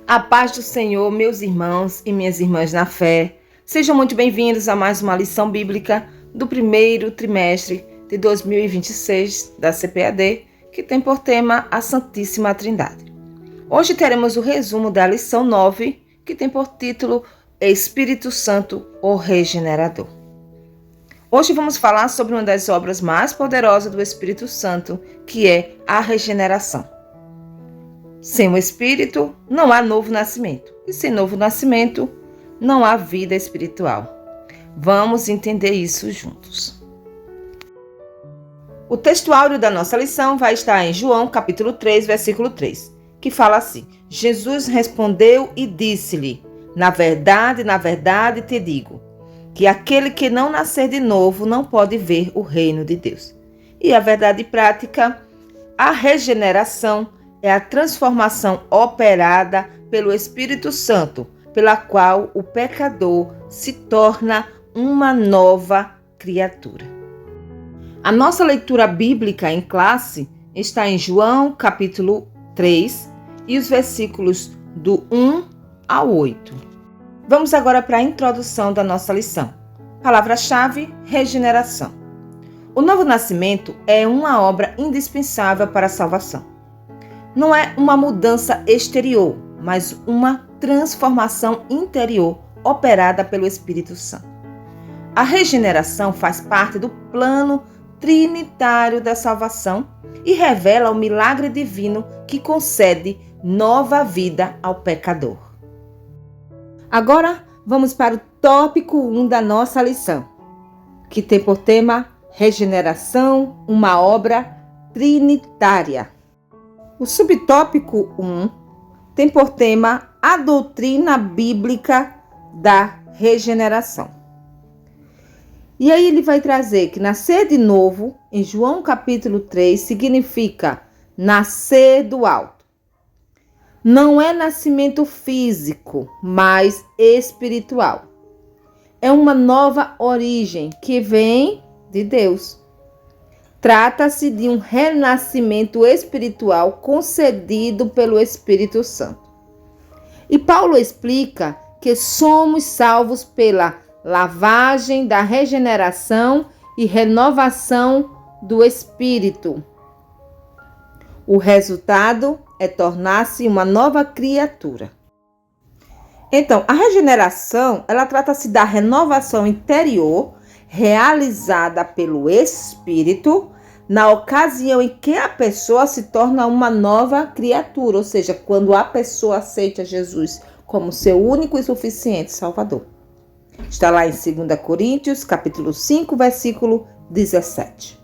A paz do Senhor, meus irmãos e minhas irmãs na fé. Sejam muito bem-vindos a mais uma lição bíblica do primeiro trimestre de 2026 da CPAD, que tem por tema a Santíssima Trindade. Hoje teremos o resumo da lição 9, que tem por título Espírito Santo, o Regenerador. Hoje vamos falar sobre uma das obras mais poderosas do Espírito Santo, que é a regeneração. Sem o Espírito, não há novo nascimento. E sem novo nascimento, não há vida espiritual. Vamos entender isso juntos. O texto áureo da nossa lição vai estar em João, capítulo 3, versículo 3, que fala assim: Jesus respondeu e disse-lhe: na verdade, te digo, que aquele que não nascer de novo não pode ver o reino de Deus. E a verdade prática, a regeneração, é a transformação operada pelo Espírito Santo, pela qual o pecador se torna uma nova criatura. A nossa leitura bíblica em classe está em João, capítulo 3, e os versículos do 1 ao 8. Vamos agora para a introdução da nossa lição. Palavra-chave: regeneração. O novo nascimento é uma obra indispensável para a salvação. Não é uma mudança exterior, mas uma transformação interior operada pelo Espírito Santo. A regeneração faz parte do plano trinitário da salvação e revela o milagre divino que concede nova vida ao pecador. Agora vamos para o tópico 1 da nossa lição, que tem por tema regeneração, uma obra trinitária. O subtópico 1 tem por tema a doutrina bíblica da regeneração. E aí ele vai trazer que nascer de novo, em João capítulo 3, significa nascer do alto. Não é nascimento físico, mas espiritual. É uma nova origem que vem de Deus. Trata-se de um renascimento espiritual concedido pelo Espírito Santo. E Paulo explica que somos salvos pela lavagem da regeneração e renovação do Espírito. O resultado é tornar-se uma nova criatura. Então, a regeneração, ela trata-se da renovação interior realizada pelo Espírito na ocasião em que a pessoa se torna uma nova criatura, ou seja, quando a pessoa aceita Jesus como seu único e suficiente Salvador. Está lá em 2 Coríntios, capítulo 5, versículo 17.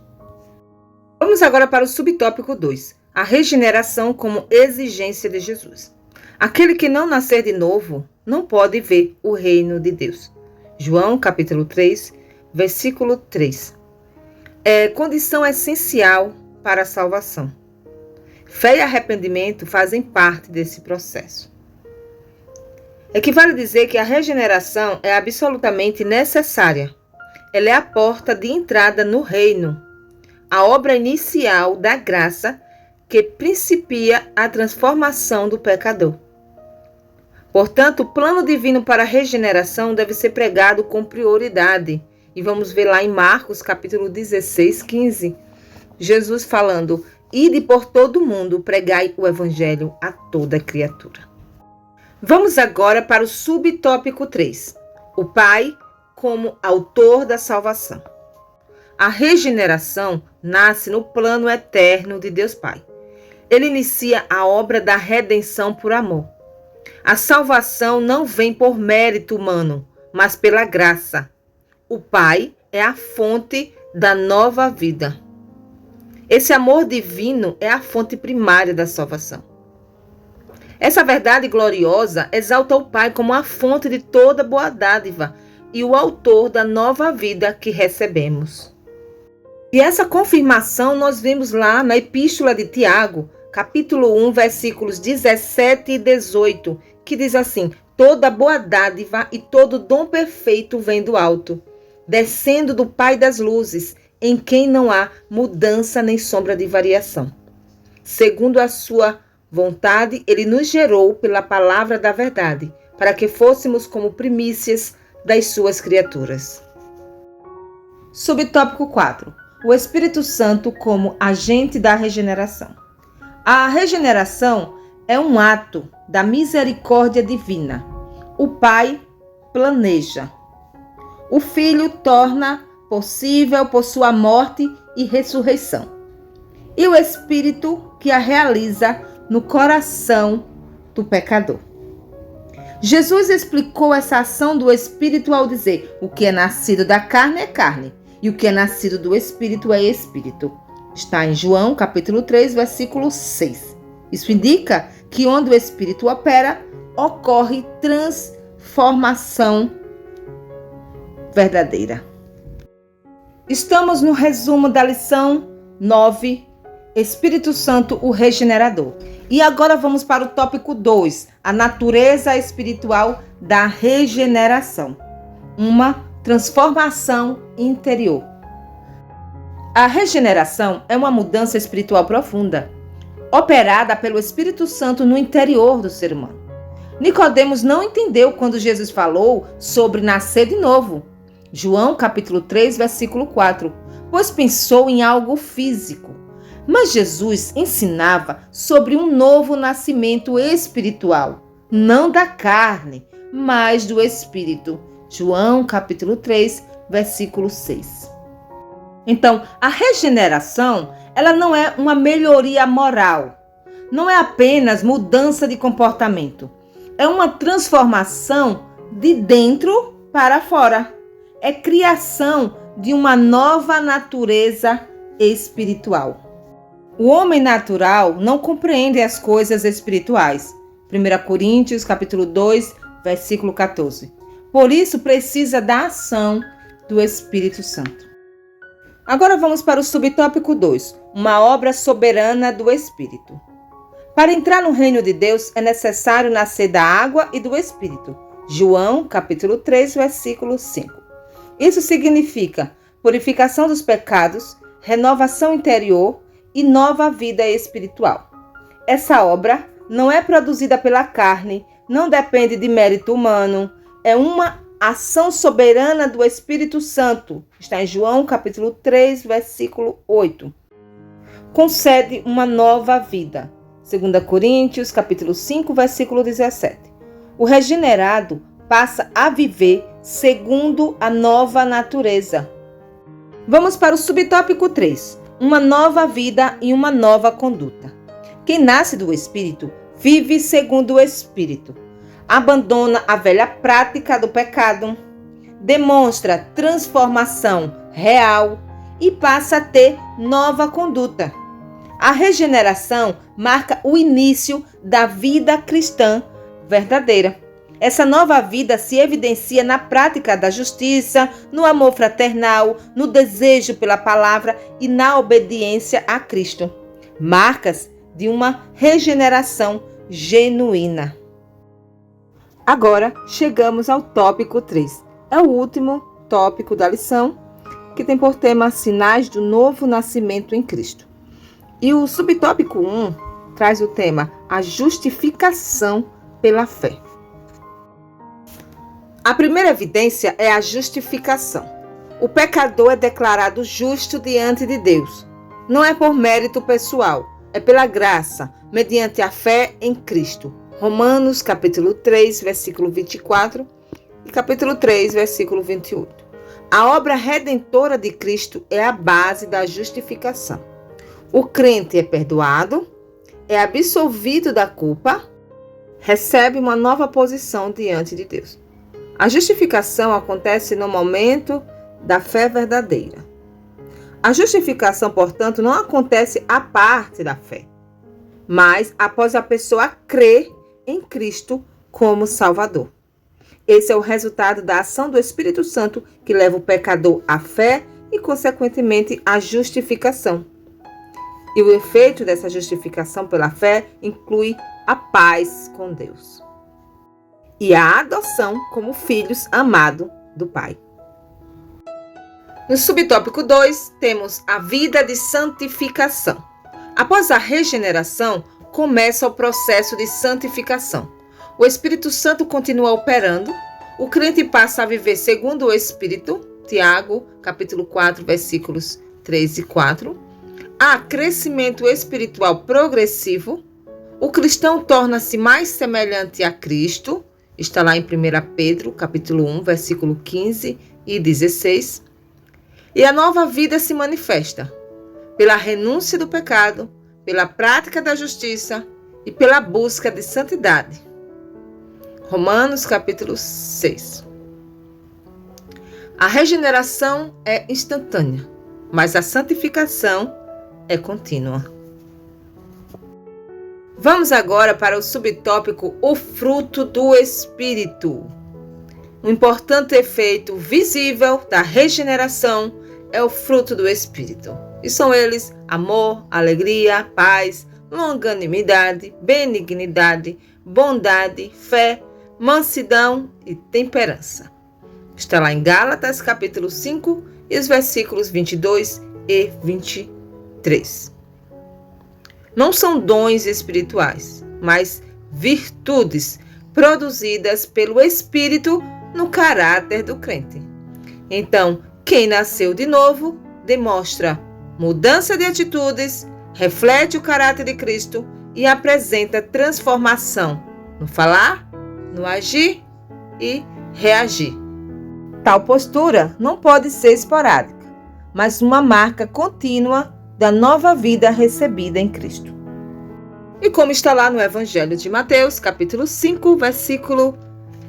Vamos agora para o subtópico 2, a regeneração como exigência de Jesus. Aquele que não nascer de novo não pode ver o reino de Deus. João, capítulo 3, versículo 3. É condição essencial para a salvação. Fé e arrependimento fazem parte desse processo. Equivale dizer que a regeneração é absolutamente necessária. Ela é a porta de entrada no reino, a obra inicial da graça que principia a transformação do pecador. Portanto, o plano divino para a regeneração deve ser pregado com prioridade. E vamos ver lá em Marcos, capítulo 16, 15, Jesus falando: ide por todo o mundo, pregai o evangelho a toda criatura. Vamos agora para o subtópico 3, o Pai como autor da salvação. A regeneração nasce no plano eterno de Deus Pai. Ele inicia a obra da redenção por amor. A salvação não vem por mérito humano, mas pela graça. O Pai é a fonte da nova vida. Esse amor divino é a fonte primária da salvação. Essa verdade gloriosa exalta o Pai como a fonte de toda boa dádiva e o autor da nova vida que recebemos. E essa confirmação nós vemos lá na Epístola de Tiago, capítulo 1, versículos 17 e 18, que diz assim: toda boa dádiva e todo dom perfeito vem do alto, descendo do Pai das luzes, em quem não há mudança nem sombra de variação. Segundo a sua vontade ele nos gerou pela palavra da verdade, para que fôssemos como primícias das suas criaturas. Subtópico 4. O Espírito Santo como agente da regeneração. A regeneração é um ato da misericórdia divina. O Pai planeja. O Filho torna possível por sua morte e ressurreição. E o Espírito que a realiza no coração do pecador. Jesus explicou essa ação do Espírito ao dizer: o que é nascido da carne é carne, e o que é nascido do Espírito é Espírito. Está em João, capítulo 3, versículo 6. Isso indica que onde o Espírito opera, ocorre transformação verdadeira. Estamos no resumo da lição 9, Espírito Santo, o regenerador. E agora vamos para o tópico 2, a natureza espiritual da regeneração. Uma transformação interior. A regeneração é uma mudança espiritual profunda, operada pelo Espírito Santo no interior do ser humano. Nicodemos não entendeu quando Jesus falou sobre nascer de novo. João capítulo 3, versículo 4, pois pensou em algo físico. Mas Jesus ensinava sobre um novo nascimento espiritual, não da carne, mas do Espírito. João capítulo 3, versículo 6. Então, a regeneração, ela não é uma melhoria moral, não é apenas mudança de comportamento, é uma transformação de dentro para fora. É criação de uma nova natureza espiritual. O homem natural não compreende as coisas espirituais. 1 Coríntios, capítulo 2, versículo 14. Por isso, precisa da ação do Espírito Santo. Agora vamos para o subtópico 2, uma obra soberana do Espírito. Para entrar no reino de Deus, é necessário nascer da água e do Espírito. João, capítulo 3, versículo 5. Isso significa purificação dos pecados, renovação interior e nova vida espiritual. Essa obra não é produzida pela carne, não depende de mérito humano, é uma ação soberana do Espírito Santo. Está em João, capítulo 3, versículo 8. Concede uma nova vida. 2 Coríntios, capítulo 5, versículo 17. O regenerado passa a viver segundo a nova natureza. Vamos para o subtópico 3. Uma nova vida e uma nova conduta. Quem nasce do Espírito vive segundo o Espírito. Abandona a velha prática do pecado, demonstra transformação real e passa a ter nova conduta. A regeneração marca o início da vida cristã verdadeira. Essa nova vida se evidencia na prática da justiça, no amor fraternal, no desejo pela palavra e na obediência a Cristo. Marcas de uma regeneração genuína. Agora chegamos ao tópico 3. É o último tópico da lição, que tem por tema sinais do novo nascimento em Cristo. E o subtópico 1 traz o tema a justificação pela fé. A primeira evidência é a justificação. O pecador é declarado justo diante de Deus. Não é por mérito pessoal, é pela graça, mediante a fé em Cristo. Romanos, capítulo 3, versículo 24 e capítulo 3, versículo 28. A obra redentora de Cristo é a base da justificação. O crente é perdoado, é absolvido da culpa, recebe uma nova posição diante de Deus. A justificação acontece no momento da fé verdadeira. A justificação, portanto, não acontece à parte da fé, mas após a pessoa crer em Cristo como Salvador. Esse é o resultado da ação do Espírito Santo que leva o pecador à fé e, consequentemente, à justificação. E o efeito dessa justificação pela fé inclui a paz com Deus e a adoção como filhos amados do Pai. No subtópico 2, temos a vida de santificação. Após a regeneração, começa o processo de santificação. O Espírito Santo continua operando, o crente passa a viver segundo o Espírito, Tiago, capítulo 4, versículos 3 e 4. Há crescimento espiritual progressivo, o cristão torna-se mais semelhante a Cristo, está lá em 1 Pedro, capítulo 1, versículo 15 e 16. E a nova vida se manifesta pela renúncia do pecado, pela prática da justiça e pela busca de santidade. Romanos, capítulo 6. A regeneração é instantânea, mas a santificação é contínua. Vamos agora para o subtópico O fruto do Espírito. Um importante efeito visível da regeneração é o fruto do Espírito. E são eles amor, alegria, paz, longanimidade, benignidade, bondade, fé, mansidão e temperança. Está lá em Gálatas, capítulo 5, e os versículos 22 e 23. Não são dons espirituais, mas virtudes produzidas pelo Espírito no caráter do crente. Então, quem nasceu de novo demonstra mudança de atitudes, reflete o caráter de Cristo e apresenta transformação no falar, no agir e reagir. Tal postura não pode ser esporádica, mas uma marca contínua da nova vida recebida em Cristo. E como está lá no Evangelho de Mateus, capítulo 5, versículo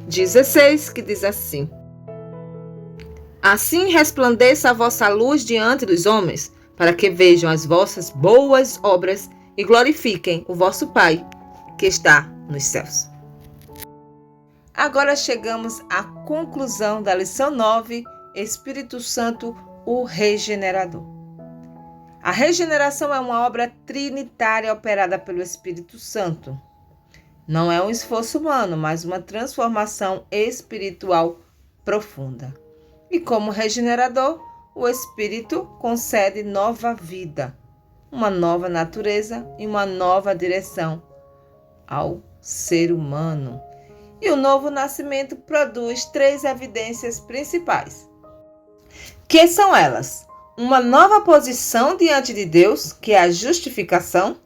16, que diz assim: Assim resplandeça a vossa luz diante dos homens, para que vejam as vossas boas obras e glorifiquem o vosso Pai, que está nos céus. Agora chegamos à conclusão da lição 9, Espírito Santo, o Regenerador. A regeneração é uma obra trinitária operada pelo Espírito Santo. Não é um esforço humano, mas uma transformação espiritual profunda. E como regenerador, o Espírito concede nova vida, uma nova natureza e uma nova direção ao ser humano. E o novo nascimento produz 3 evidências principais. Que são elas? Uma nova posição diante de Deus, que é a justificação,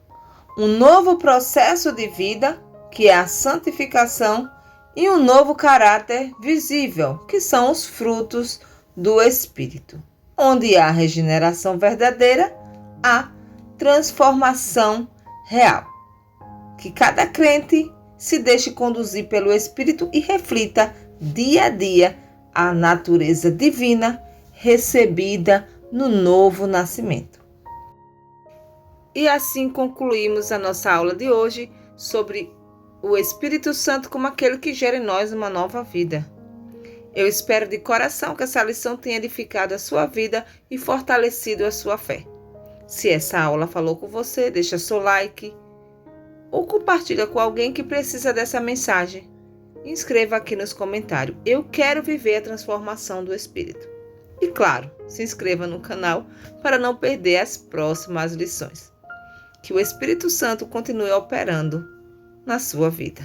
um novo processo de vida, que é a santificação, e um novo caráter visível, que são os frutos do Espírito. Onde há regeneração verdadeira, há transformação real. Que cada crente se deixe conduzir pelo Espírito e reflita dia a dia a natureza divina recebida no novo nascimento. E assim concluímos a nossa aula de hoje sobre o Espírito Santo como aquele que gera em nós uma nova vida. Eu espero de coração que essa lição tenha edificado a sua vida e fortalecido a sua fé. Se essa aula falou com você, deixa seu like ou compartilha com alguém que precisa dessa mensagem. Escreva aqui nos comentários: eu quero viver a transformação do Espírito. E claro, se inscreva no canal para não perder as próximas lições. Que o Espírito Santo continue operando na sua vida.